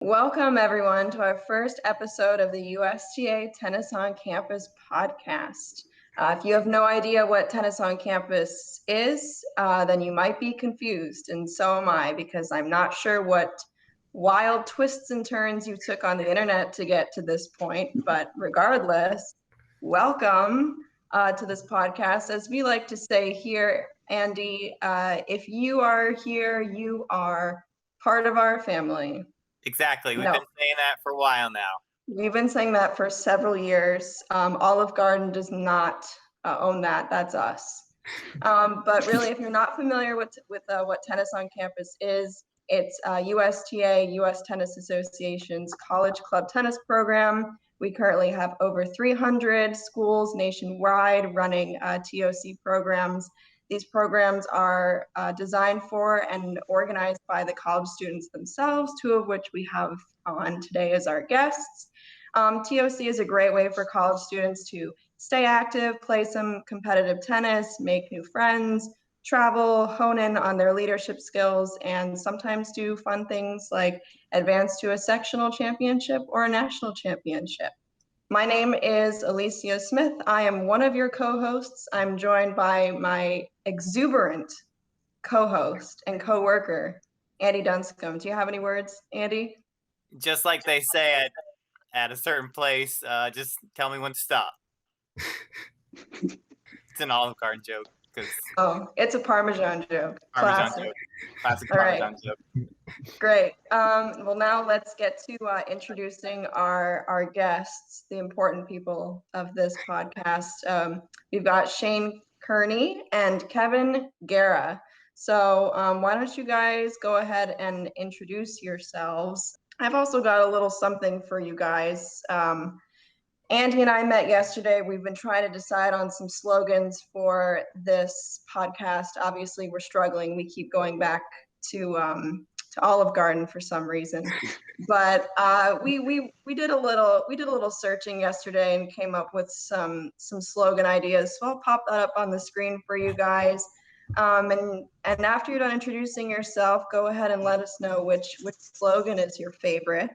Welcome, everyone, to our first episode of the USTA Tennis on Campus podcast. If you have no idea what Tennis on Campus is, then you might be confused, and so am I, because I'm not sure what wild twists and turns you took on the internet to get to this point. But regardless, welcome to this podcast. As we like to say here, Andy, if you are here, you are part of our family. Exactly. We've been saying that for a while now. We've been saying that for several years. Olive Garden does not own that. That's us. But really, if you're not familiar with what Tennis on Campus is, it's USTA, U.S. Tennis Association's college club tennis program. We currently have over 300 schools nationwide running TOC programs. These programs are designed for and organized by the college students themselves, two of which we have on today as our guests. TOC is a great way for college students to stay active, play some competitive tennis, make new friends, travel, hone in on their leadership skills, and sometimes do fun things like advance to a sectional championship or a national championship. My name is Alicia Smith. I am one of your co-hosts. I'm joined by my exuberant co-host and co-worker, Andy Dunscombe. Do you have any words, Andy? Just like they say at a certain place, just tell me when to stop. It's an Olive Garden joke. Oh, it's a Parmesan joke. Classic. Classic Parmesan joke. Great. Well, now let's get to introducing our guests, the important people of this podcast. We've got Shane Kearney and Kevin Guerra. So why don't you guys go ahead and introduce yourselves? I've also got a little something for you guys. Andy and I met yesterday. We've been trying to decide on some slogans for this podcast. Obviously, we're struggling. We keep going back to Olive Garden for some reason, but we did a little searching yesterday and came up with some slogan ideas. So I'll pop that up on the screen for you guys. And after you're done introducing yourself, go ahead and let us know which slogan is your favorite.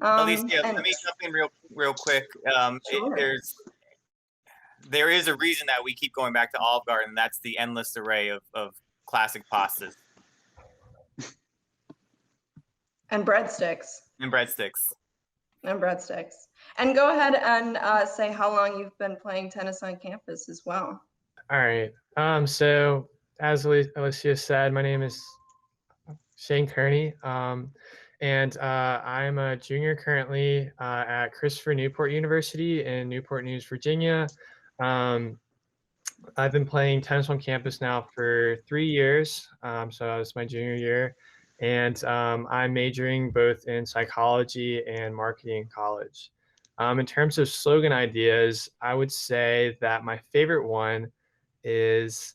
Alicia, let me jump in real quick. Sure. There is a reason that we keep going back to Olive Garden. That's the endless array of classic pastas. And breadsticks. And breadsticks. And go ahead and say how long you've been playing tennis on campus as well. All right. So as Alicia said, my name is Shane Kearney. And I'm a junior currently at Christopher Newport University in Newport News, Virginia. I've been playing tennis on campus now for 3 years. So that was my junior year. And I'm majoring both in psychology and marketing in college. In terms of slogan ideas, I would say that my favorite one is,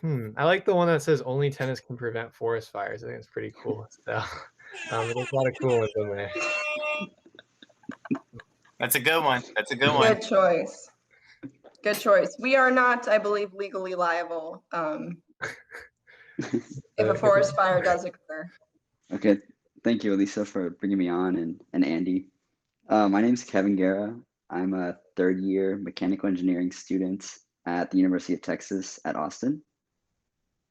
I like the one that says only tennis can prevent forest fires. I think it's pretty cool. So there's a lot of cool ones in there. That's a good one. Good choice. We are not, I believe, legally liable if a forest fire does occur. Okay. Thank you, Elisa, for bringing me on, and Andy. My name is Kevin Guerra. I'm a third-year mechanical engineering student at the University of Texas at Austin.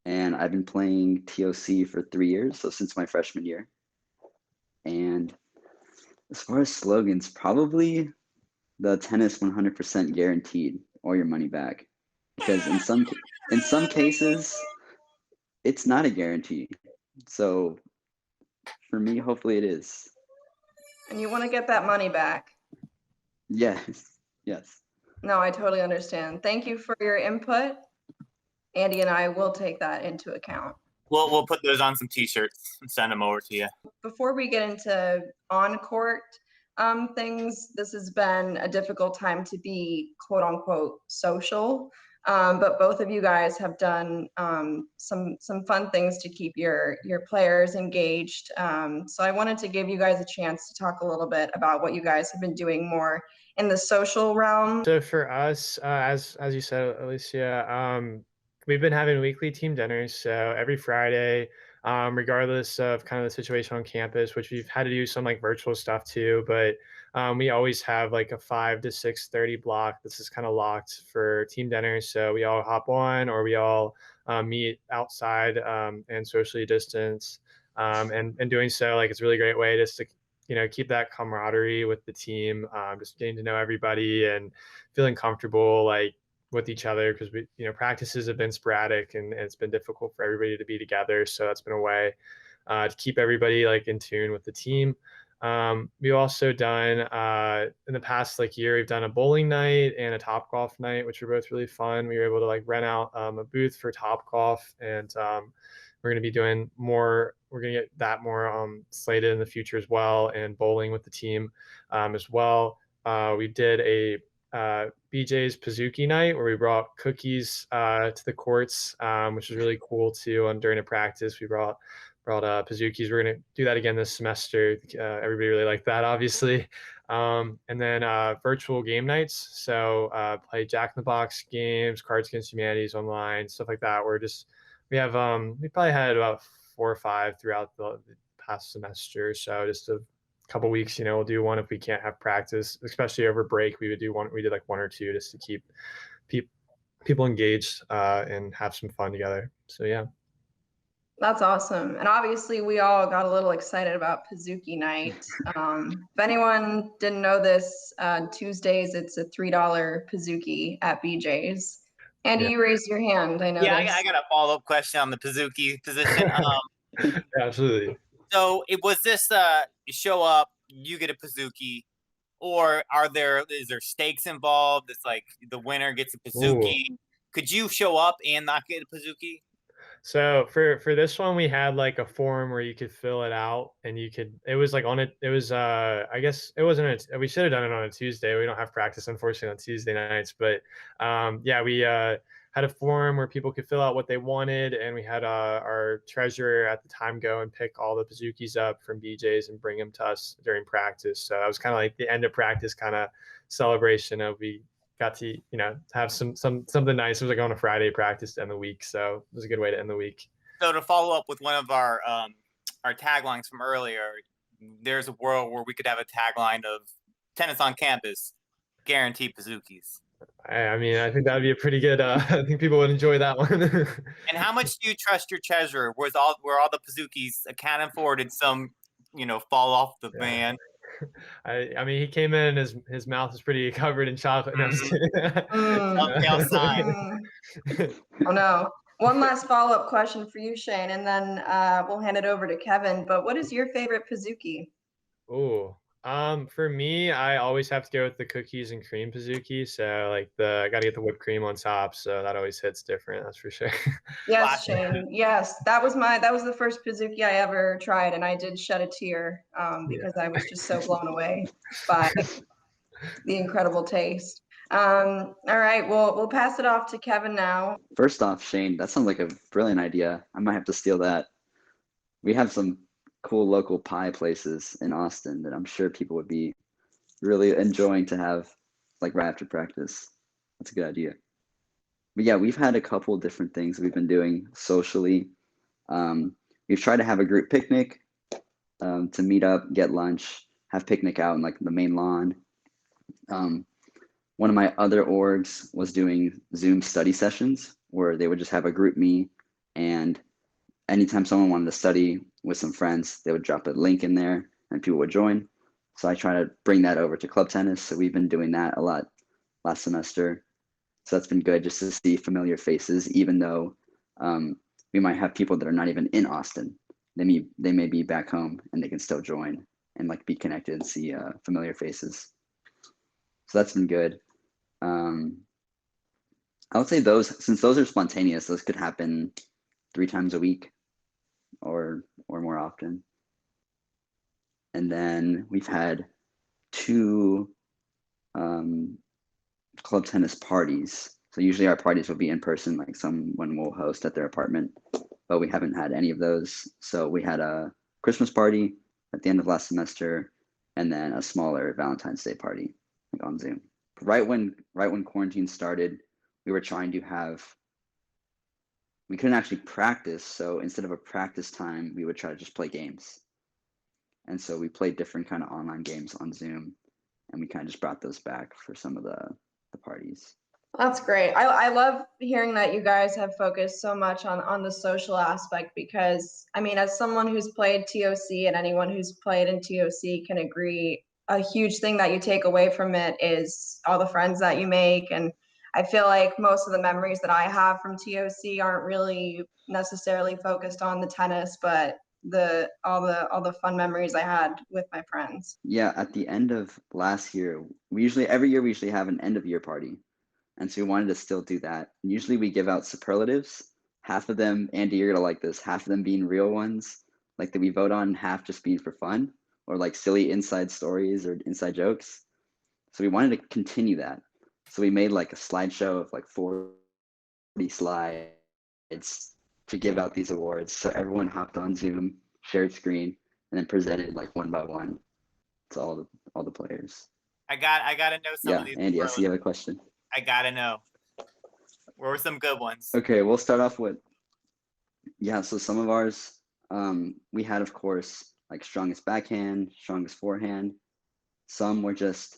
And I've been playing TOC for 3 years, so since my freshman year. And as far as slogans, probably the tennis 100% guaranteed or your money back. Because in some cases, it's not a guarantee. So for me, hopefully it is. And you want to get that money back. Yes. No, I totally understand. Thank you for your input. Andy and I will take that into account. We'll put those on some t-shirts and send them over to you. Before we get into on-court things, this has been a difficult time to be quote-unquote social, but both of you guys have done some fun things to keep your players engaged. So I wanted to give you guys a chance to talk a little bit about what you guys have been doing more in the social realm. So for us, as you said, Alicia, we've been having weekly team dinners. So every Friday, regardless of kind of the situation on campus, which we've had to do some like virtual stuff too. But we always have like a 5 to 6:30 block. This is kind of locked for team dinner. So we all hop on, or we all meet outside and socially distance. And doing so, like, it's a really great way just to keep that camaraderie with the team, just getting to know everybody and feeling comfortable like with each other, because we practices have been sporadic, and it's been difficult for everybody to be together. So that's been a way to keep everybody like in tune with the team. We've also done in the past like year, we've done a bowling night and a top golf night, which were both really fun. We were able to like rent out a booth for top golf, and we're going to be doing more. We're going to get that more slated in the future as well, and bowling with the team as well. We did a BJ's Pizookie night where we brought cookies to the courts, which was really cool too. And during a practice, we brought Pizookies. We're going to do that again this semester. Everybody really liked that, obviously. And then virtual game nights. So play Jack in the Box games, Cards Against Humanities online, stuff like that. We probably had about 4 or 5 throughout the past semester. So just a couple weeks, we'll do one if we can't have practice, especially over break. We did like 1 or 2 just to keep people engaged and have some fun together. So yeah. That's awesome. And obviously we all got a little excited about Pizookie night. If anyone didn't know this, Tuesdays it's a $3 Pizookie at BJ's. Andy, Yeah. you raised your hand, I noticed. Yeah, I got a follow-up question on the Pizookie position. Yeah, absolutely. So was this you show up, you get a Pizookie, or is there stakes involved? It's like the winner gets a Pizookie. Ooh. Could you show up and not get a Pizookie? So for this one, we had like a form where you could fill it out, and it was like I guess it wasn't we should have done it on a Tuesday. We don't have practice, unfortunately, on Tuesday nights, but yeah, we had a form where people could fill out what they wanted, and we had our treasurer at the time go and pick all the Pizookies up from BJ's and bring them to us during practice. So that was kind of like the end of practice kind of celebration of we got to have something nice. It was like on a Friday practice to end the week, so it was a good way to end the week. So to follow up with one of our taglines from earlier, there's a world where we could have a tagline of tennis on campus, guaranteed Pizookies. I mean, I think that would be a pretty good. I think people would enjoy that one. And how much do you trust your treasurer? Were all the Pizookies accounted for? Did some fall off the van? I mean, he came in and his mouth is pretty covered in chocolate. Oh no. One last follow-up question for you, Shane, and then we'll hand it over to Kevin. But what is your favorite Pizookie? Oh, for me, I always have to go with the cookies and cream Pizookie. So like I got to get the whipped cream on top. So that always hits different. That's for sure. Yes, Shane. Yes, that was the first Pizookie I ever tried, and I did shed a tear because I was just so blown away by the incredible taste. All right, we'll pass it off to Kevin now. First off, Shane, that sounds like a brilliant idea. I might have to steal that. We have some cool local pie places in Austin that I'm sure people would be really enjoying to have like right after practice. That's a good idea. But yeah, we've had a couple different things we've been doing socially. We've tried to have a group picnic to meet up, get lunch, have picnic out in like the main lawn. One of my other orgs was doing Zoom study sessions where they would just have a group me, and anytime someone wanted to study with some friends, they would drop a link in there and people would join. So I try to bring that over to club tennis. So we've been doing that a lot last semester. So that's been good just to see familiar faces, even though we might have people that are not even in Austin. They may be back home and they can still join and like be connected and see familiar faces. So that's been good. I would say since those are spontaneous, those could happen 3 times a week or more often. And then we've had 2 club tennis parties. So usually our parties will be in person, like someone will host at their apartment, but we haven't had any of those. So we had a Christmas party at the end of last semester, and then a smaller Valentine's Day party like on Zoom. Right when quarantine started, we were trying to have we couldn't actually practice. So instead of a practice time, we would try to just play games. And so we played different kind of online games on Zoom, and we kind of just brought those back for some of the parties. That's great. I love hearing that you guys have focused so much on the social aspect, because I mean, as someone who's played TOC and anyone who's played in TOC can agree, a huge thing that you take away from it is all the friends that you make. And I feel like most of the memories that I have from TOC aren't really necessarily focused on the tennis, but all the fun memories I had with my friends. Yeah, at the end of last year, every year we usually have an end of year party. And so we wanted to still do that. And usually we give out superlatives. Half of them, Andy, you're gonna like this, half of them being real ones, like that we vote on, and half just being for fun, or like silly inside stories or inside jokes. So we wanted to continue that. So we made like a slideshow of like 40 slides to give out these awards. So everyone hopped on Zoom, shared screen, and then presented like one by one to all the players. I gotta know some Yeah, of these. Andy, I see you have a question. I gotta know. What were some good ones? Okay, we'll start off with, yeah, so some of ours, we had, of course, like strongest backhand, strongest forehand. Some were just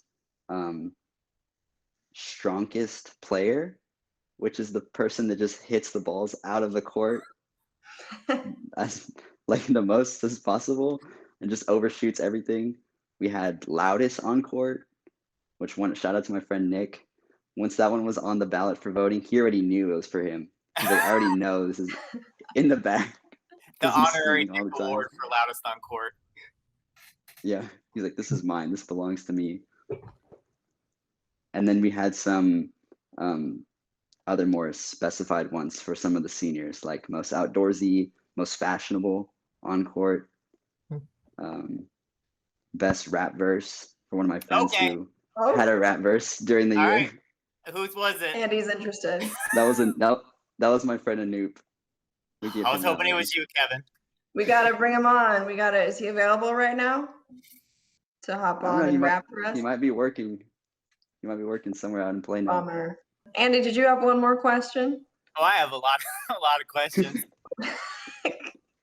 strongest player, which is the person that just hits the balls out of the court as like the most as possible and just overshoots everything. We had loudest on court, which one, shout out to my friend Nick. Once that one was on the ballot for voting, he already knew it was for him. He's like, I already know this is in the back. The 'cause he's honorary singing all the time. award for loudest on court. Yeah, he's like, this is mine. This belongs to me. And then we had some other more specified ones for some of the seniors, like most outdoorsy, most fashionable on court, best rap verse for one of my friends who had a rap verse during the All year. right. Whose was it? Andy's interested. That was my friend Anoop. I was hoping it was you, Kevin. We gotta bring him on. Is he available right now to hop on and rap for us? He might be working. He might be working somewhere out in Plano. Bummer. Andy, did you have one more question? Oh, I have a lot of questions.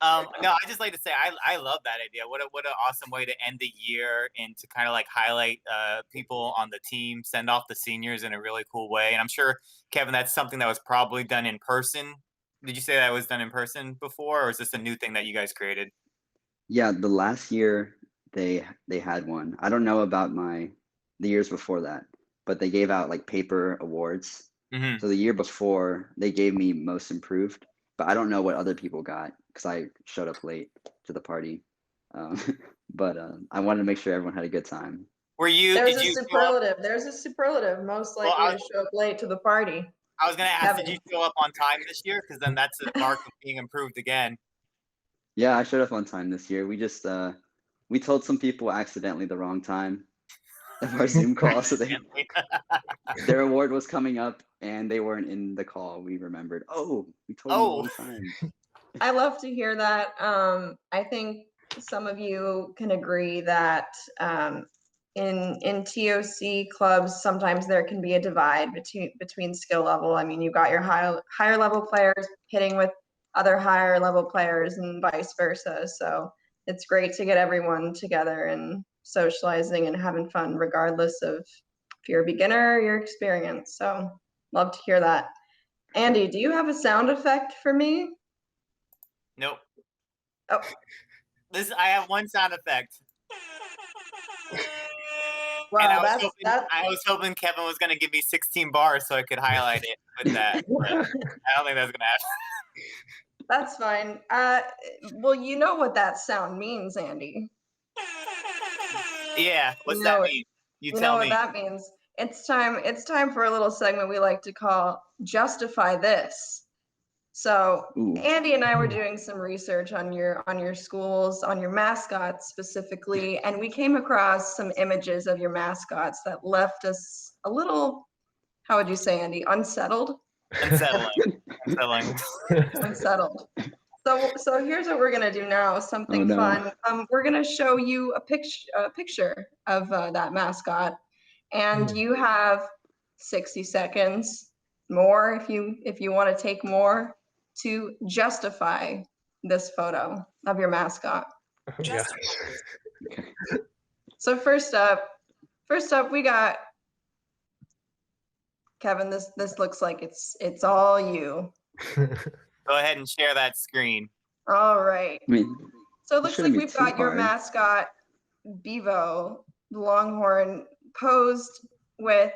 No, I just like to say I love that idea. What an awesome way to end the year and to kind of like highlight people on the team, send off the seniors in a really cool way. And I'm sure, Kevin, that's something that was probably done in person. Did you say that was done in person before, or is this a new thing that you guys created? Yeah, the last year they had one. I don't know about the years before that, but they gave out like paper awards. Mm-hmm. So the year before they gave me most improved, but I don't know what other people got because I showed up late to the party. But I wanted to make sure everyone had a good time. There's a superlative. Most likely to show up late to the party. I was gonna ask, did you show up on time this year? Because then that's a mark of being improved again. Yeah, I showed up on time this year. We just we told some people accidentally the wrong time of our Zoom call, so their award was coming up and they weren't in the call. We remembered, we told them the wrong time. I love to hear that. I think some of you can agree that in TOC clubs, sometimes there can be a divide between skill level. I mean, you've got your higher level players hitting with other higher level players and vice versa. So it's great to get everyone together and socializing and having fun, regardless of if you're a beginner or you're experienced. So love to hear that. Andy, do you have a sound effect for me? Nope. Oh. I have one sound effect. Wow, and I was hoping Kevin was going to give me 16 bars so I could highlight it with that. But I don't think that's going to happen. That's fine. Well, you know what that sound means, Andy. Yeah, what's that mean? You know what that means. It's time for a little segment we like to call Justify This. So Andy and I were doing some research on your schools, on your mascots specifically, and we came across some images of your mascots that left us a little, how would you say, Andy, unsettled? Unsettling. Unsettled. So here's what we're gonna do now, something fun. We're gonna show you a picture of that mascot, and you have 60 seconds more if you want to take more. to justify this photo of your mascot. Oh, gosh. So first up, we got Kevin. This looks like it's all you. Go ahead and share that screen. All right. I mean, So it it looks shouldn't like be we've too got your hard. mascot, Bevo, the Longhorn, posed with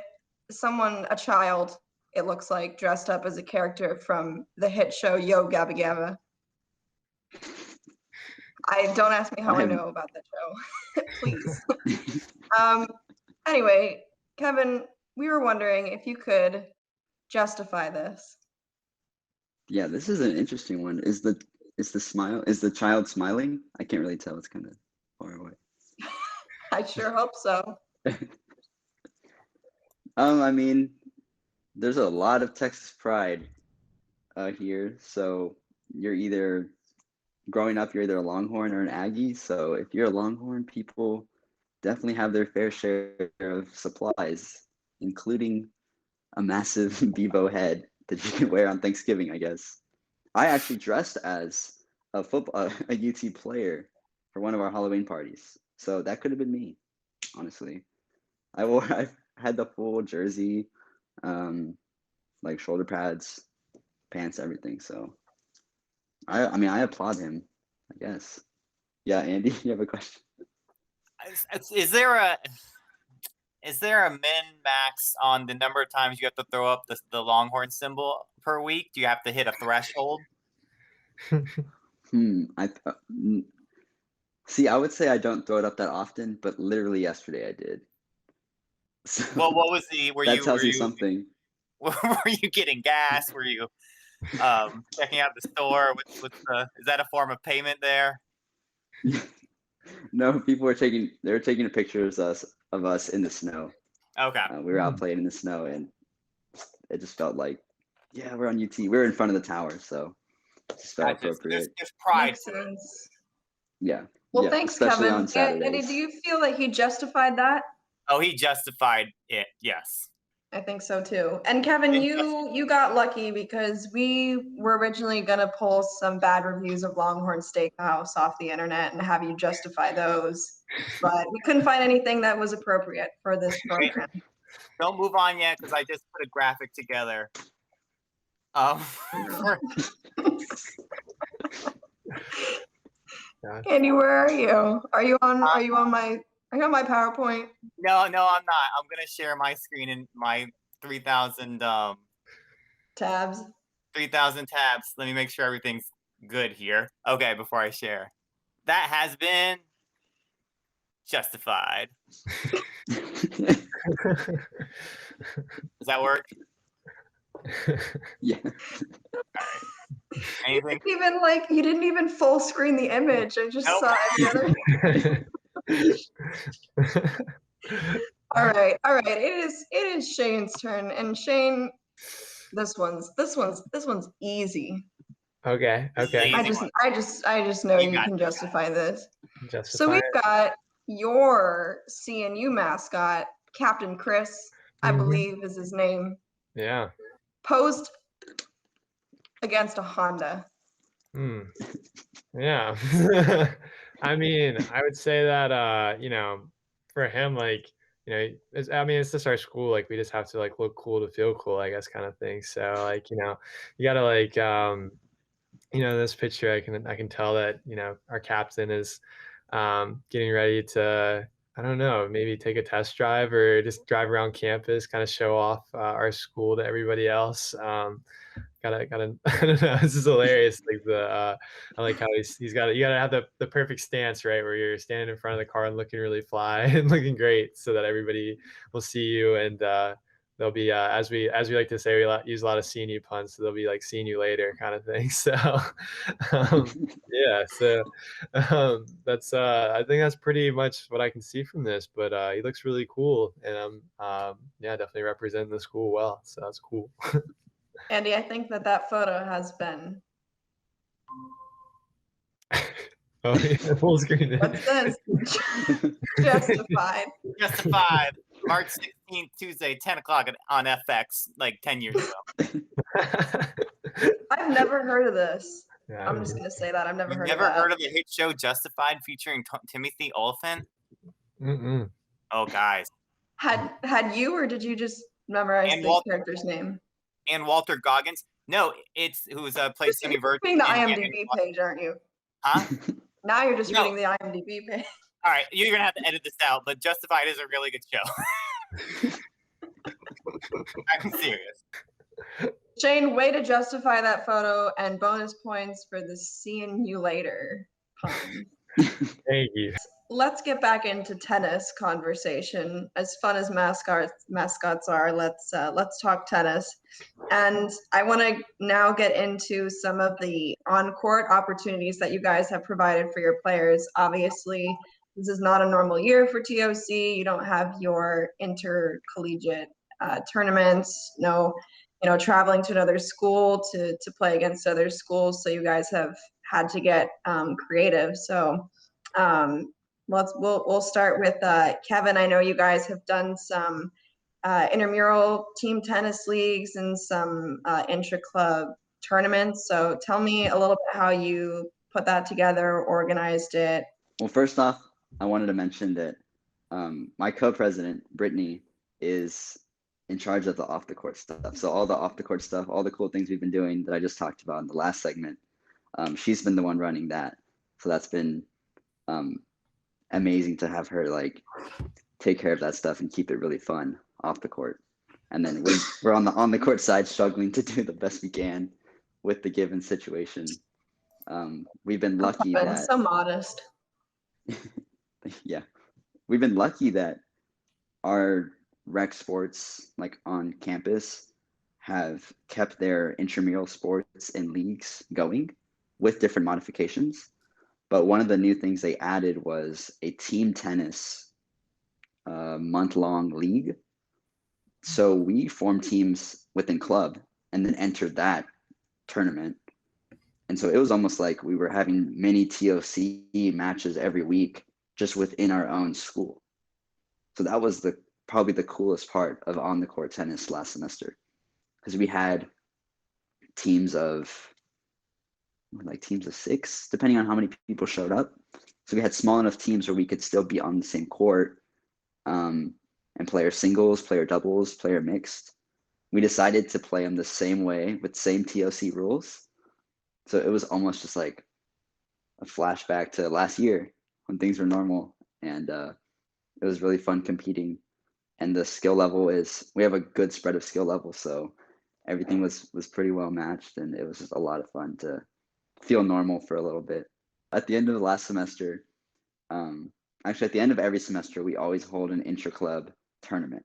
someone, a child, it looks like, dressed up as a character from the hit show Yo Gabba Gabba. Don't ask me how I know about that show, please. Anyway, Kevin, we were wondering if you could justify this. Yeah, this is an interesting one. Is the child smiling? I can't really tell. It's kind of far away. I sure hope so. I mean, there's a lot of Texas pride here. So you're either growing up, you're either a Longhorn or an Aggie. So if you're a Longhorn, people definitely have their fair share of supplies, including a massive Bevo head that you can wear on Thanksgiving, I guess. I actually dressed as a UT player for one of our Halloween parties. So that could have been me, honestly. I had the full jersey, like shoulder pads, pants, everything. So I mean, I applaud him, I guess. Yeah, Andy, you have a question? Is there a min max on the number of times you have to throw up the Longhorn symbol per week? Do you have to hit a threshold? See, I would say I don't throw it up that often, but literally yesterday I did. So Well, what was that tells you something. Were you getting gas? Were you checking out the store? Is that a form of payment there? No, people were taking pictures of us in the snow. Okay. We were out playing in the snow, and it just felt like, yeah, we're on UT. We were in front of the tower, so it just felt appropriate. There's pride. Makes sense. Yeah. Well, yeah, thanks, especially Kevin. on Saturdays. Andy, do you feel like he justified that? Oh, he justified it. Yes. I think so too. And Kevin, you got lucky because we were originally gonna pull some bad reviews of Longhorn Steakhouse off the internet and have you justify those, but we couldn't find anything that was appropriate for this program. Don't move on yet because I just put a graphic together. Andy, where are you? Are you on my PowerPoint? No, I'm not. I'm gonna share my screen in my 3,000 tabs. 3,000 tabs. Let me make sure everything's good here. Okay, before I share. That has been justified. Does that work? Yeah. Anything? You didn't even full screen the image. I just saw it the other. All right. It is Shane's turn, and Shane, this one's easy. Okay. I just know you can justify this. So we've got your CNU mascot, Captain Chris, I believe is his name. Yeah. Posed against a Honda. Yeah. I mean, I would say that for him, it's just our school, like we just have to like look cool to feel cool, I guess, kind of thing. So you gotta this picture, I can tell that our captain is getting ready to, I don't know, maybe take a test drive or just drive around campus, kind of show off our school to everybody else. Gotta I don't know, this is hilarious. I like how you gotta have the perfect stance, right, where you're standing in front of the car and looking really fly and looking great so that everybody will see you, and they'll be as we like to say, we use a lot of seeing you puns, so they'll be like seeing you later kind of thing. So that's I think that's pretty much what I can see from this, but he looks really cool, and definitely representing the school well, so that's cool. Andy, I think that photo has been full screen. What's this? Justified. Justified. March 16th, Tuesday, 10 o'clock on FX, like 10 years ago. I've never heard of this. Yeah, I'm just gonna say that I've never You've heard never of that. heard of the hit show Justified featuring Timothy Olyphant? Mm-mm. Oh, guys. Had you, or did you just memorize And the character's name? Walter Goggins. No, it's who's plays Sonny Virgin Reading the in IMDb page, aren't you? Huh? Now you're just No. reading the IMDb page. All right, you're gonna have to edit this out, but Justified is a really good show. I'm serious. Shane, way to justify that photo, and bonus points for the seeing you later pun. Thank you. Let's get back into tennis conversation. As fun as mascots are, let's talk tennis. And I want to now get into some of the on-court opportunities that you guys have provided for your players. Obviously, this is not a normal year for TOC. You don't have your intercollegiate tournaments, no, traveling to another school to play against other schools. So you guys have had to get creative. So we'll start with Kevin. I know you guys have done some intramural team tennis leagues and some intra-club tournaments. So tell me a little bit how you put that together, organized it. Well, first off, I wanted to mention that my co-president, Brittany, is in charge of the off-the-court stuff. So all the off-the-court stuff, all the cool things we've been doing that I just talked about in the last segment, she's been the one running that. So that's been amazing to have her like take care of that stuff and keep it really fun off the court. And then we're on the court side struggling to do the best we can with the given situation. We've been lucky that so modest. yeah, we've been lucky that our rec sports like on campus have kept their intramural sports and leagues going with different modifications. But one of the new things they added was a team tennis month-long league. So we formed teams within club and then entered that tournament. And so it was almost like we were having mini TOC matches every week just within our own school. So that was probably the coolest part of on the court tennis last semester, because we had teams of 6, depending on how many people showed up. So we had small enough teams where we could still be on the same court, and player singles, player doubles, player mixed. We decided to play them the same way with same TOC rules. So it was almost just like a flashback to last year when things were normal, and it was really fun competing. And the skill level we have a good spread of skill level, so everything was pretty well matched, and it was just a lot of fun to feel normal for a little bit. At the end of the last semester, actually at the end of every semester, we always hold an intra-club tournament.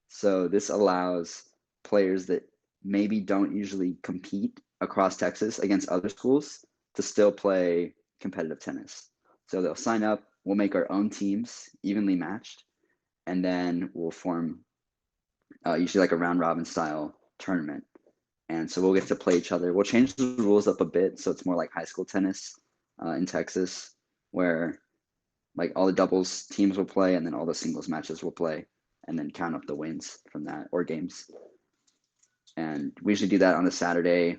So this allows players that maybe don't usually compete across Texas against other schools to still play competitive tennis. So they'll sign up, we'll make our own teams evenly matched, and then we'll form usually like a round robin style tournament. And so we'll get to play each other. We'll change the rules up a bit so it's more like high school tennis in Texas, where like all the doubles teams will play and then all the singles matches will play, and then count up the wins from that, or games. And we usually do that on a Saturday.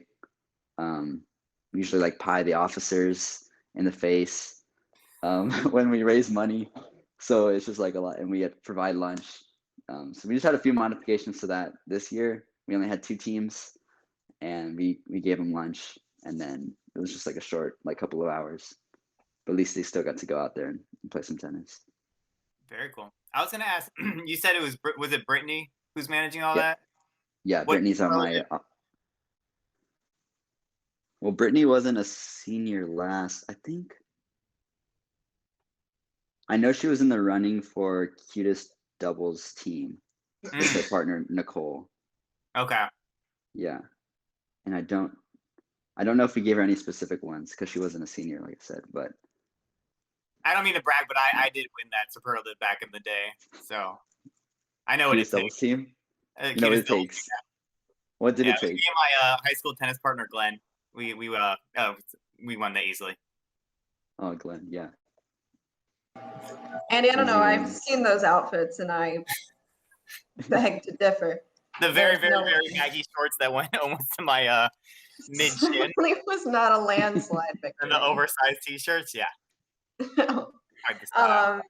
We usually like pie the officers in the face when we raise money. So it's just like a lot, and we provide lunch. So we just had a few modifications to that this year. We only had 2 teams, and we gave them lunch, and then it was just like a short, like couple of hours. But at least they still got to go out there and play some tennis. Very cool. I was gonna ask. You said it was it Brittany who's managing all that? Yeah, Brittany's on my. Well, Brittany wasn't a senior last, I think. I know she was in the running for cutest doubles team with her partner Nicole. Okay. Yeah, and I don't know if we gave her any specific ones because she wasn't a senior, like I said. But I don't mean to brag, but I did win that superlative back in the day, so I know what it doubles takes. team. You know what it takes. What did it take? Me and my high school tennis partner Glenn. We won that easily. Oh, Glenn, yeah. Andy, I don't know. I've seen those outfits, and I beg to differ. The very, There's very, no very baggy shorts that went almost to my mid shin, It was not a landslide and victory. the oversized t-shirts. Yeah, quite the style.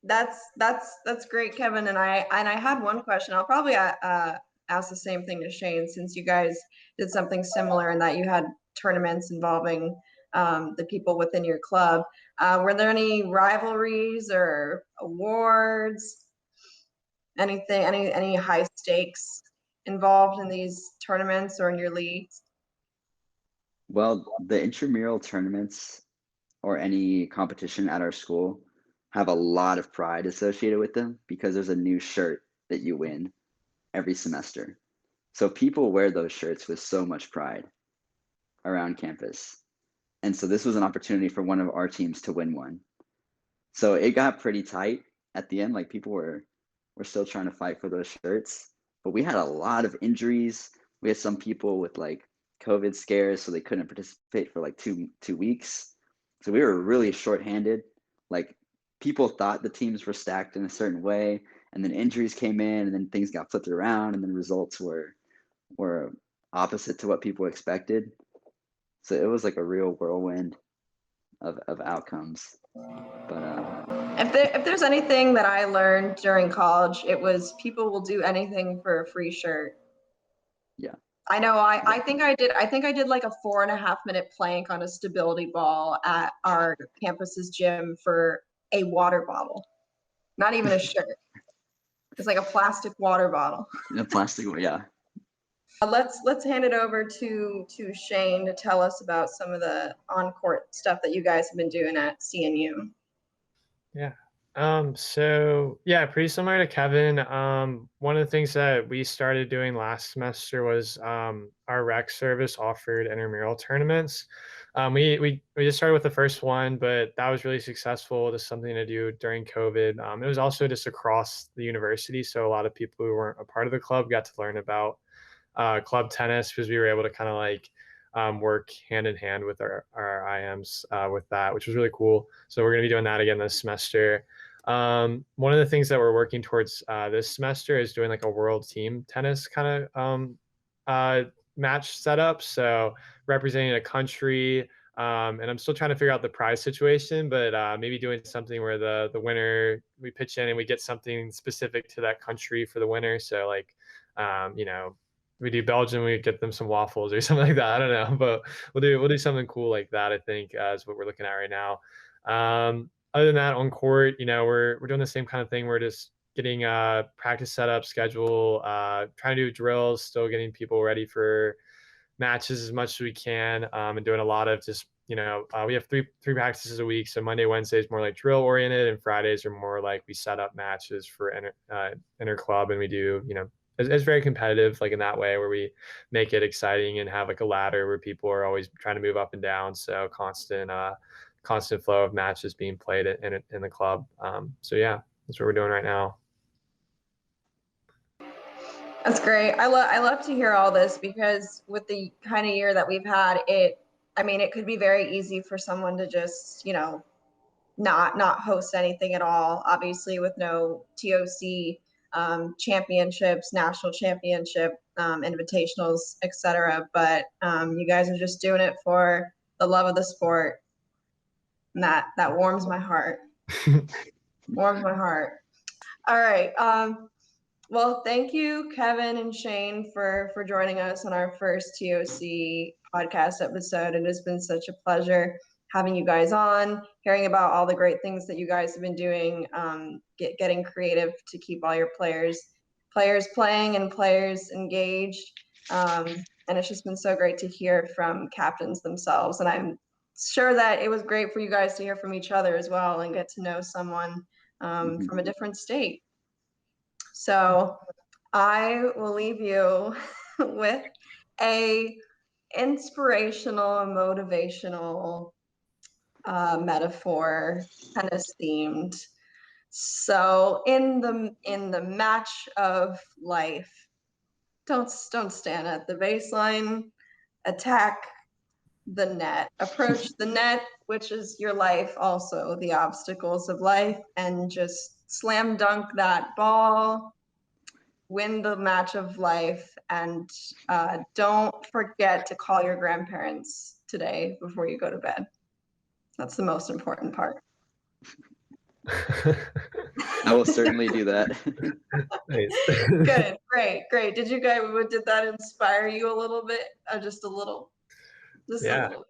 That's great, Kevin. And I had one question. I'll probably ask the same thing to Shane, since you guys did something similar in that you had tournaments involving the people within your club. Were there any rivalries or awards? Anything, any high stakes involved in these tournaments or in your leagues? Well, the intramural tournaments or any competition at our school have a lot of pride associated with them because there's a new shirt that you win every semester. So people wear those shirts with so much pride around campus. And so this was an opportunity for one of our teams to win one. So it got pretty tight at the end. Like people were still trying to fight for those shirts, but we had a lot of injuries. We had some people with like COVID scares, so they couldn't participate for like two weeks. So we were really shorthanded. Like people thought the teams were stacked in a certain way, and then injuries came in, and then things got flipped around, and then results were opposite to what people expected. So it was like a real whirlwind of outcomes. But If there's anything that I learned during college, it was people will do anything for a free shirt. yeah, I know I think I did like a 4.5 minute plank on a stability ball at our campus's gym for a water bottle. Not even a shirt. It's like a plastic water bottle. the plastic, yeah. Let's hand it over to Shane to tell us about some of the on-court stuff that you guys have been doing at CNU. Yeah. So yeah, pretty similar to Kevin. One of the things that we started doing last semester was our rec service offered intramural tournaments. We just started with the first one, but that was really successful. Just something to do during COVID. It was also just across the university, so a lot of people who weren't a part of the club got to learn about club tennis because we were able to kind of like work hand in hand with our IMs with that, which was really cool. So we're going to be doing that again this semester. One of the things that we're working towards this semester is doing like a world team tennis kind of match setup. So representing a country. And I'm still trying to figure out the prize situation, but maybe doing something where the winner, we pitch in and we get something specific to that country for the winner. So like, we do Belgium, we get them some waffles or something like that. I don't know, but we'll do something cool like that. I think is what we're looking at right now. Other than that, on court, we're doing the same kind of thing. We're just getting practice set up, schedule, trying to do drills, still getting people ready for matches as much as we can, and doing a lot of just we have three practices a week. So Monday, Wednesday is more like drill oriented, and Fridays are more like we set up matches for inter club, and we do it's very competitive, like in that way, where we make it exciting and have like a ladder where people are always trying to move up and down. So constant flow of matches being played in the club. So yeah, that's what we're doing right now. That's great. I love to hear all this, because with the kind of year that we've had, it could be very easy for someone to just, not host anything at all, obviously with no TOC championships, national championship, invitationals, etc. But you guys are just doing it for the love of the sport. And that warms my heart. Warms my heart. All right. Well, thank you, Kevin and Shane, for joining us on our first TOC podcast episode. It has been such a pleasure having you guys on, hearing about all the great things that you guys have been doing, getting creative to keep all your players playing and players engaged. And it's just been so great to hear from captains themselves. And I'm sure that it was great for you guys to hear from each other as well and get to know someone from a different state. So I will leave you with a inspirational and motivational metaphor, tennis themed. So in the match of life, don't stand at the baseline, attack the net, approach the net, which is your life, also the obstacles of life, and just slam dunk that ball win the match of life, and don't forget to call your grandparents today before you go to bed. That's the most important part. I will certainly do that. Nice. Good, great. Did that inspire you a little bit? Just a little? Just a Yeah. little.